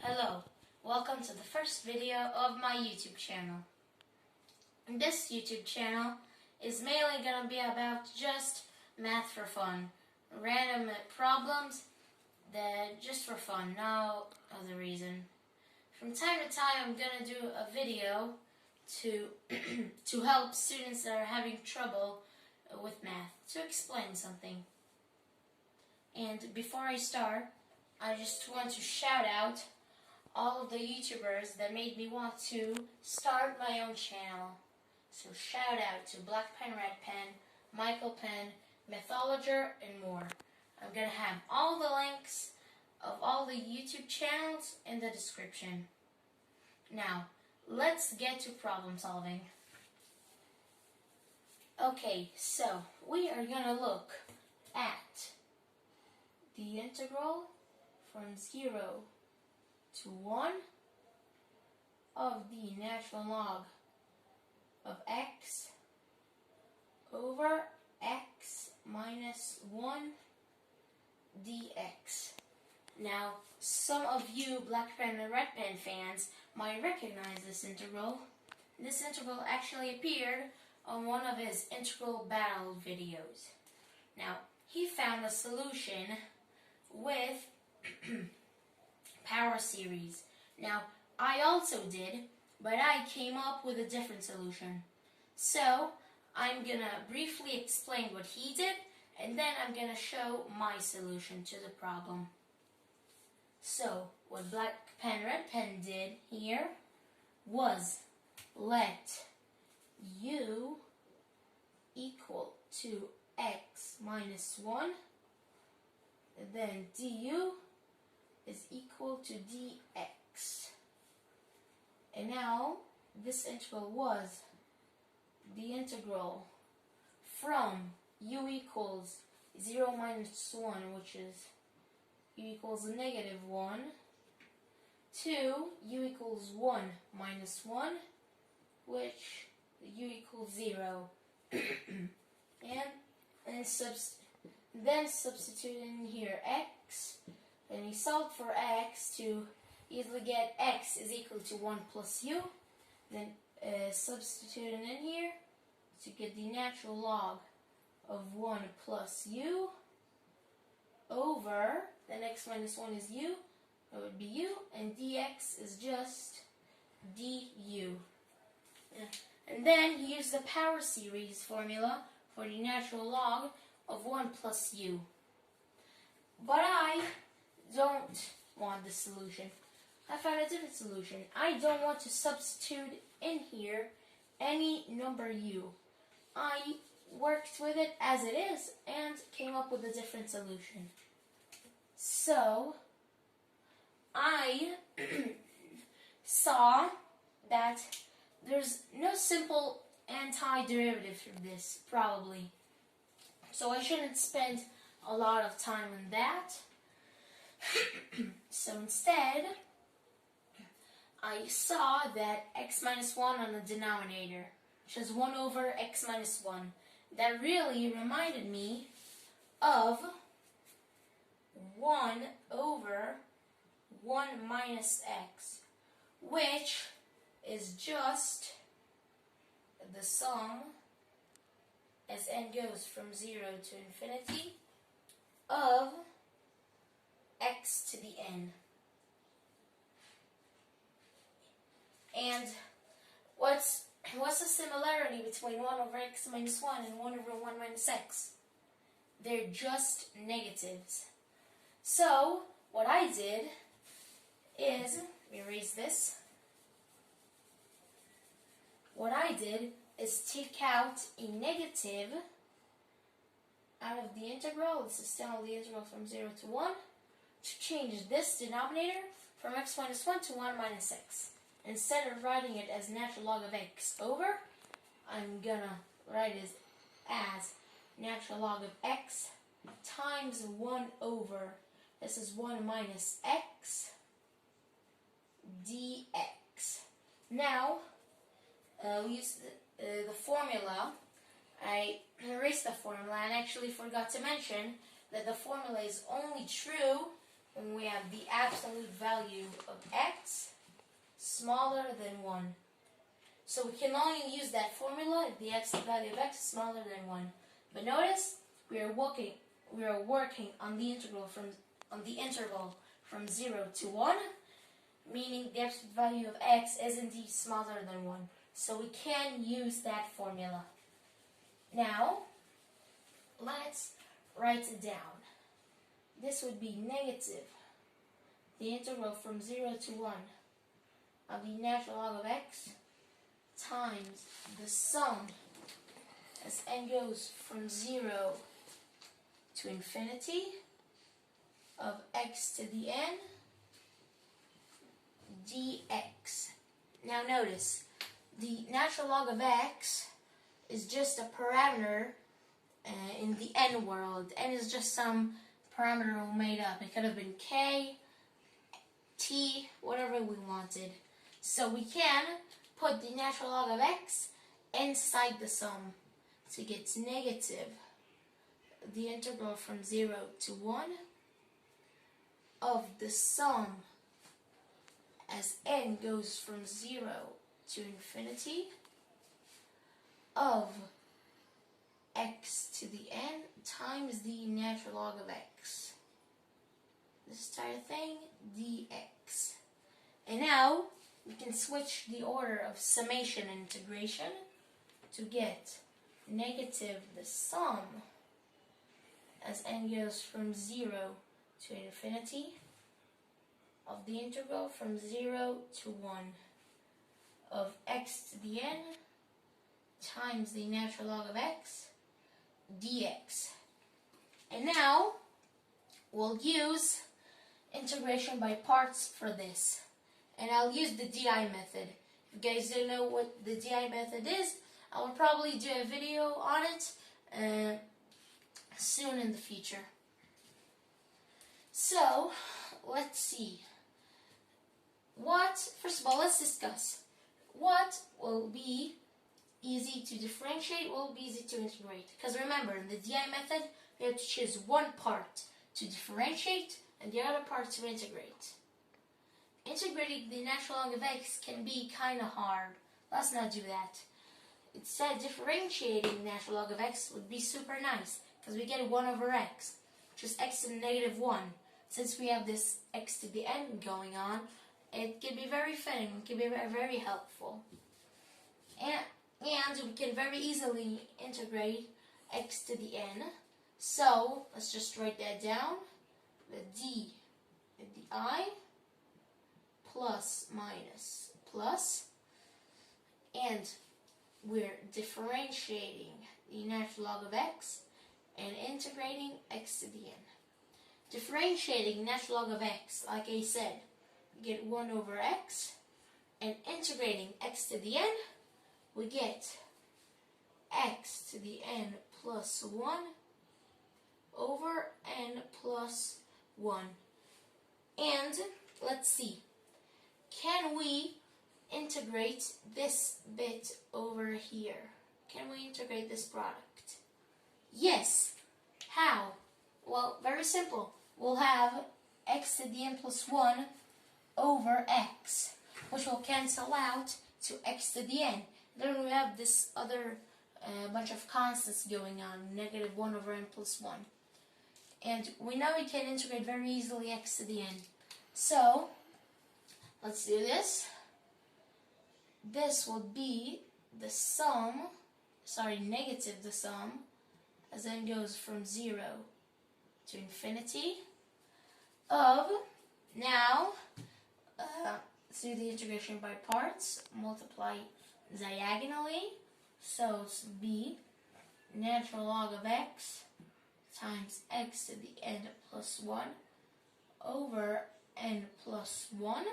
Hello, welcome to the first video of my YouTube channel. This YouTube channel is mainly going to be about just math for fun, random problems that just for fun, no other reason. From time to time I'm going to do a video to to help students that are having trouble with math, to explain something. And before I start, I just want to shout out all of the YouTubers that made me want to start my own channel. So shout out to blackpenredpen, Michael Penn, Mythologer, and more. I'm going to have all the links of all the YouTube channels in the description. Now, let's get to problem solving. Okay, so we are going to look at the integral from 0 to 1 of the natural log of x over x minus 1 dx. Now, some of you blackpenredpen fans might recognize this integral. This integral actually appeared on one of his integral battle videos. Now, he found a solution with power series. Now, I also did, but I came up with a different solution. So, I'm going to briefly explain what he did, and then I'm going to show my solution to the problem. So, what blackpenredpen did here was let u equal to x minus 1, then du is equal to dx. And now, this integral was the integral from u equals 0 minus 1, which is u equals negative 1, to u equals 1 minus 1, which u equals 0. and then substitute in here x, and we solve for x to easily get x is equal to 1 plus u. Then substitute in here to get the natural log of 1 plus u over, then x minus 1 is u, it would be u, and dx is just du. And then use the power series formula for the natural log of 1 plus u. But I don't want this solution. I found a different solution. I don't want to substitute in here any number u. I worked with it as it is and came up with a different solution. So, I saw that there's no simple antiderivative for this, probably. So I shouldn't spend a lot of time on that. So instead, I saw that x minus 1 on the denominator, which is 1 over x minus 1. That really reminded me of 1 over 1 minus x, which is just the sum, as n goes from 0 to infinity, of x to the n. And what's the similarity between 1 over x minus 1 and 1 over 1 minus x? They're just negatives. So, what I did is, let me erase this. What I did is take out a negative out of the integral. This is still the integral from 0 to 1. To change this denominator from x minus 1 to 1 minus x. Instead of writing it as natural log of x over, I'm gonna write it as natural log of x times 1 over, this is 1 minus x dx. Now, we use the formula. I erased the formula and actually forgot to mention that the formula is only true when we have the absolute value of x smaller than 1. So we can only use that formula if the absolute value of x is smaller than 1. But notice we are working on the interval from 0 to 1, meaning the absolute value of x is indeed smaller than 1. So we can use that formula. Now, let's write it down. This would be negative the integral from 0 to 1 of the natural log of x times the sum as n goes from 0 to infinity of x to the n dx. Now notice, the natural log of x is just a parameter in the n world. N is just some parameter we made up. It could have been k, t, whatever we wanted. So we can put the natural log of x inside the sum to get negative the integral from 0 to 1 of the sum as n goes from 0 to infinity of x to the n times the natural log of x. This entire thing, dx. And now we can switch the order of summation and integration to get negative the sum as n goes from 0 to infinity of the integral from 0 to 1 of x to the n times the natural log of x dx. And now we'll use integration by parts for this. And I'll use the DI method. If you guys don't know what the DI method is, I will probably do a video on it soon in the future. So, let's see. First of all, let's discuss what will be easy to differentiate, what will be easy to integrate. Because remember, in the DI method, we have to choose one part to differentiate and the other part to integrate. Integrating the natural log of x can be kind of hard. Let's not do that. Instead, differentiating natural log of x would be super nice because we get 1 over x, which is x to the negative 1. Since we have this x to the n going on, it can be very fitting, it can be very helpful. And we can very easily integrate x to the n. So, let's just write that down. The d and the I plus minus plus, and we're differentiating the natural log of x and integrating x to the n. Differentiating natural log of x, like I said, we get 1 over x, and integrating x to the n, we get x to the n plus 1 over n plus 1. And let's see, can we integrate this bit over here? Can we integrate this product? Yes. How? Well, very simple. We'll have x to the n plus 1 over x, which will cancel out to x to the n. Then we have this other bunch of constants going on, negative 1 over n plus 1. And we know we can integrate very easily x to the n. So, let's do this. This will be the sum, negative the sum, as n goes from 0 to infinity of, now, let's do the integration by parts, multiply diagonally, so it's b natural log of x times x to the n plus 1 over n plus 1,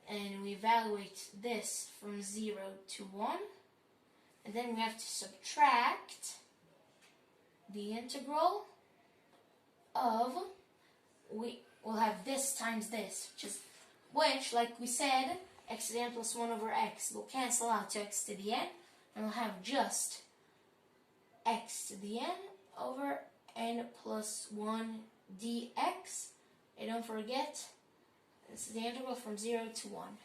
and we evaluate this from 0 to 1, and then we have to subtract the integral of, we'll have this times this, which, like we said, x to the n plus 1 over x will cancel out to x to the n, and we'll have just x to the n over n plus 1 dx. And don't forget, this is the integral from 0 to 1.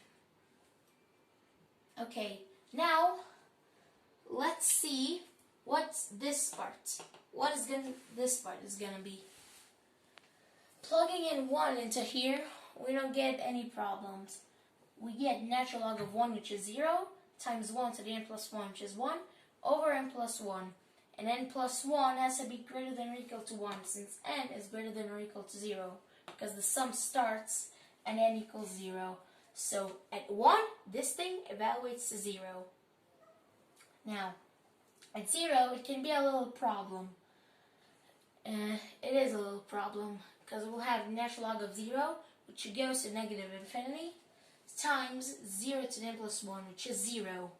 Okay, now let's see what's this part. This part is gonna be. Plugging in 1 into here, we don't get any problems. We get natural log of 1, which is 0, times 1 to the n plus 1, which is 1, over n plus 1. And n plus 1 has to be greater than or equal to 1, since n is greater than or equal to 0, because the sum starts at n equals 0. So at 1, this thing evaluates to 0. Now, at 0, it can be a little problem. It is a little problem, because we'll have natural log of 0, which goes to negative infinity, times 0 to n plus 1, which is 0,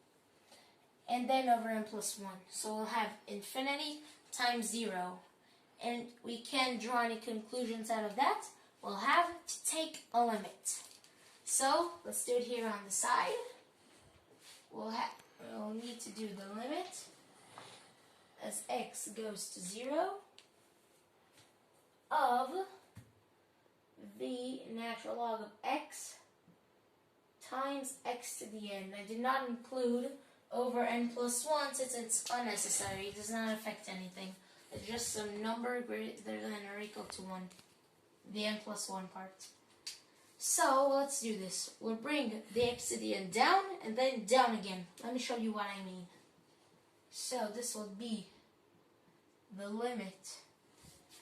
and then over n plus 1. So we'll have infinity times 0. And we can't draw any conclusions out of that. We'll have to take a limit. So let's do it here on the side. We'll need to do the limit as x goes to 0 of the natural log of x times x to the n. I did not include over n plus 1 since it's unnecessary. It does not affect anything. It's just some number greater than or equal to 1. The n plus 1 part. So let's do this. We'll bring the x to the n down and then down again. Let me show you what I mean. So this will be the limit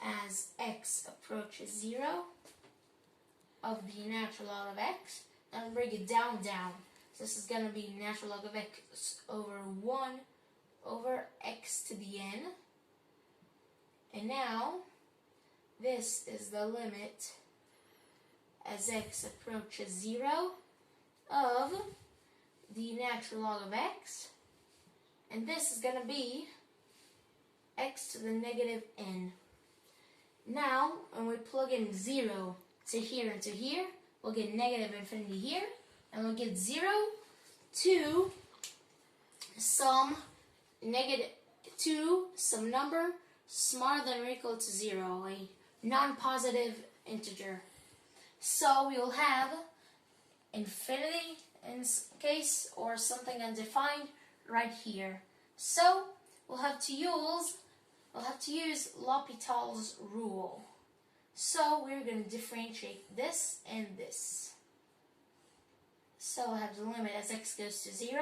as x approaches 0 of the natural log of x, and bring it down. So this is going to be natural log of x over 1 over x to the n. And now, this is the limit as x approaches 0 of the natural log of x. And this is going to be x to the negative n. Now, when we plug in 0 to here and to here, we'll get negative infinity here, and we'll get 0 to some number smaller than or equal to 0, a non-positive integer. So we will have infinity in this case, or something undefined right here. So we'll have to use L'Hopital's rule. So we're going to differentiate this and this. So we'll have the limit as x goes to 0.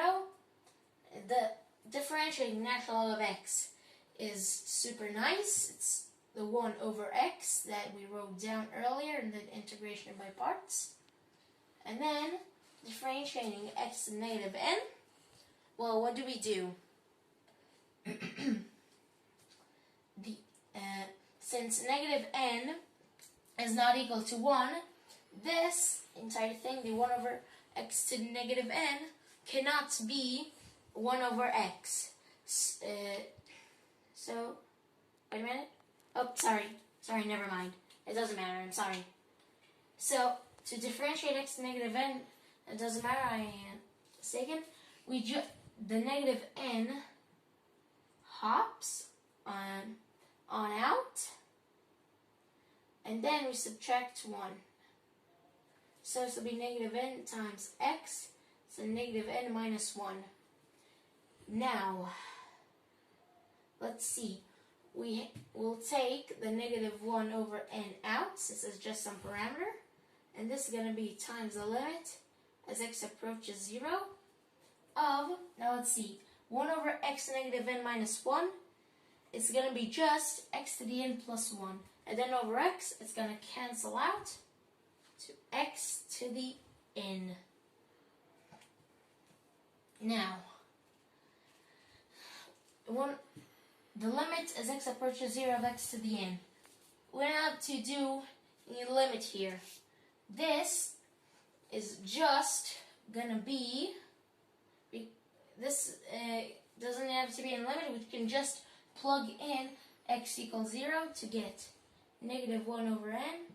The differentiating natural log of x is super nice. It's the 1 over x that we wrote down earlier in the integration by parts. And then differentiating x to negative n. Well, what do we do? Since negative n is not equal to 1, this entire thing, the 1 over x to negative n, cannot be 1 over x. So, wait a minute. Oh, sorry, never mind. It doesn't matter, I'm sorry. So, to differentiate x to negative n, it doesn't matter, I am mistaken. The negative n hops on out, and then we subtract 1. So this will be negative n times x, so negative n minus 1. Now, let's see. We will take the negative 1 over n out, since it's just some parameter, and this is going to be times the limit as x approaches 0 of, now let's see, 1 over x negative n minus 1, it's going to be just x to the n plus 1. And then over x, it's going to cancel out to x to the n. Now, the limit as x approaches 0 of x to the n. We have to do a limit here. This is just going to be, this doesn't have to be unlimited. We can just plug in x equals 0 to get negative 1 over n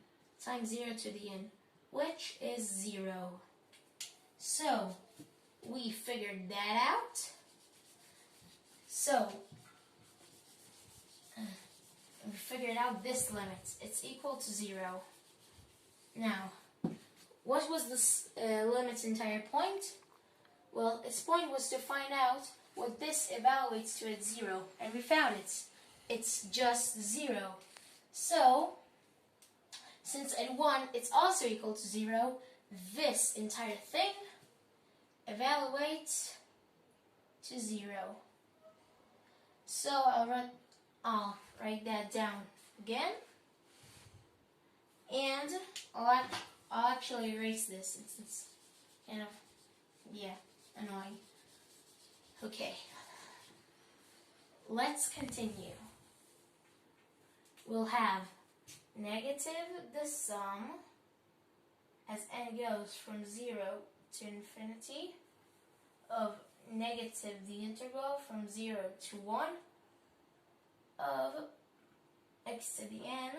times 0 to the n, which is 0. So, we figured that out. So, we figured out this limit. It's equal to 0. Now, what was this limit's entire point? Well, its point was to find out what this evaluates to at 0, and we found it. It's just 0. So, since at 1 it's also equal to 0, this entire thing evaluates to 0. So I'll write that down again, and I'll actually erase this. It's kind of, annoying. Okay, let's continue. We'll have negative the sum as n goes from 0 to infinity of negative the integral from 0 to 1 of x to the n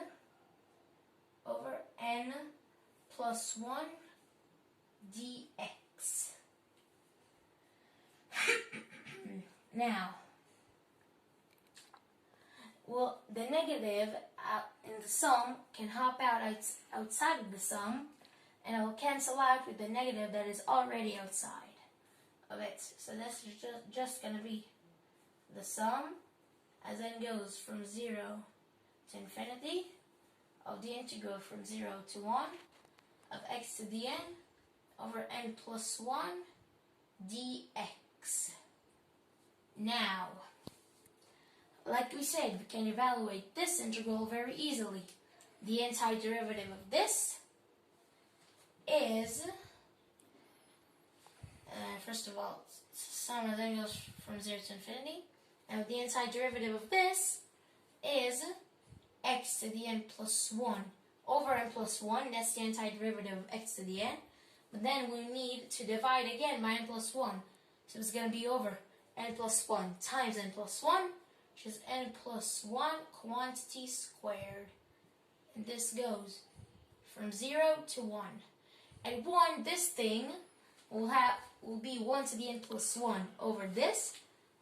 over n plus 1 dx. Now, well, the negative in the sum can hop out outside of the sum, and it will cancel out with the negative that is already outside of it. So this is just going to be the sum as n goes from 0 to infinity of the integral from 0 to 1 of x to the n over n plus 1 dx. Now, like we said, we can evaluate this integral very easily. The antiderivative of this is, first of all, sum as n goes from 0 to infinity. Now the antiderivative of this is x to the n plus 1 over n plus 1. That's the antiderivative of x to the n. But then we need to divide again by n plus 1. So it's going to be over n plus 1 times n plus 1, which is n plus 1 quantity squared. And this goes from 0 to 1. At 1, this thing will be 1 to the n plus 1 over this,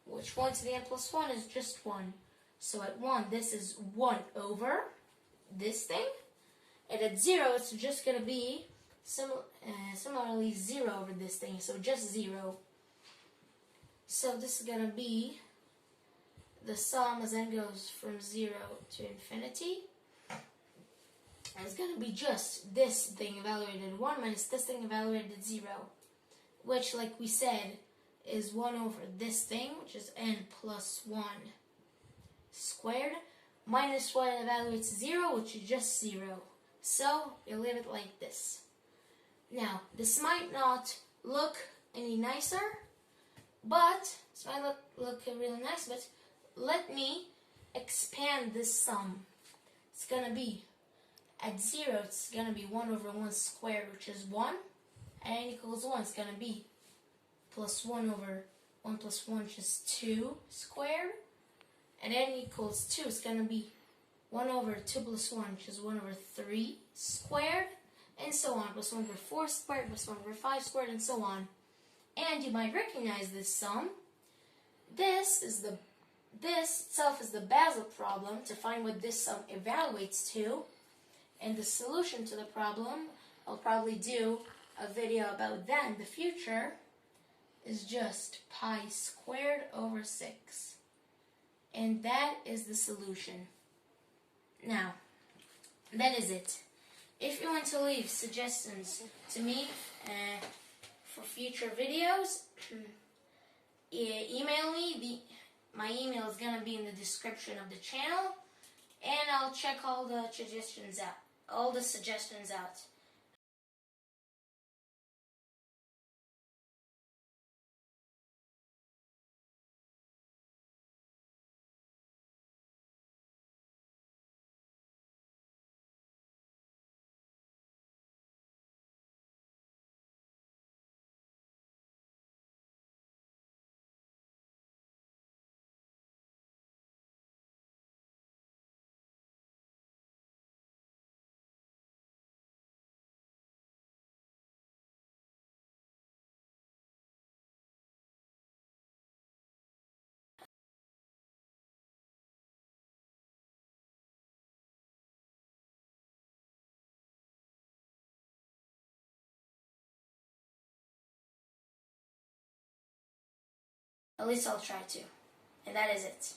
which 1 to the n plus 1 is just 1. So at 1, this is 1 over this thing. And at 0, it's just going to be similarly 0 over this thing, so just 0. So this is going to be the sum as n goes from 0 to infinity. And it's going to be just this thing evaluated at 1 minus this thing evaluated at 0, which, like we said, is 1 over this thing, which is n plus 1 squared, minus 1 evaluates 0, which is just 0. So you'll leave it like this. Now, this might not look any nicer, but this might look really nice, but let me expand this sum. It's going to be, at 0, it's going to be 1 over 1 squared, which is 1. And n equals 1, it's going to be plus 1 over 1 plus 1, which is 2 squared. And n equals 2, it's going to be 1 over 2 plus 1, which is 1 over 3 squared. And so on, plus 1 over 4 squared, plus 1 over 5 squared, and so on. And you might recognize this sum. This itself is the Basel problem to find what this sum evaluates to. And the solution to the problem, I'll probably do a video about that in the future, is just pi squared over 6. And that is the solution. Now, that is it. If you want to leave suggestions to me for future videos, email me. My email is going to be in the description of the channel, and I'll check all the suggestions out. At least I'll try to. And that is it.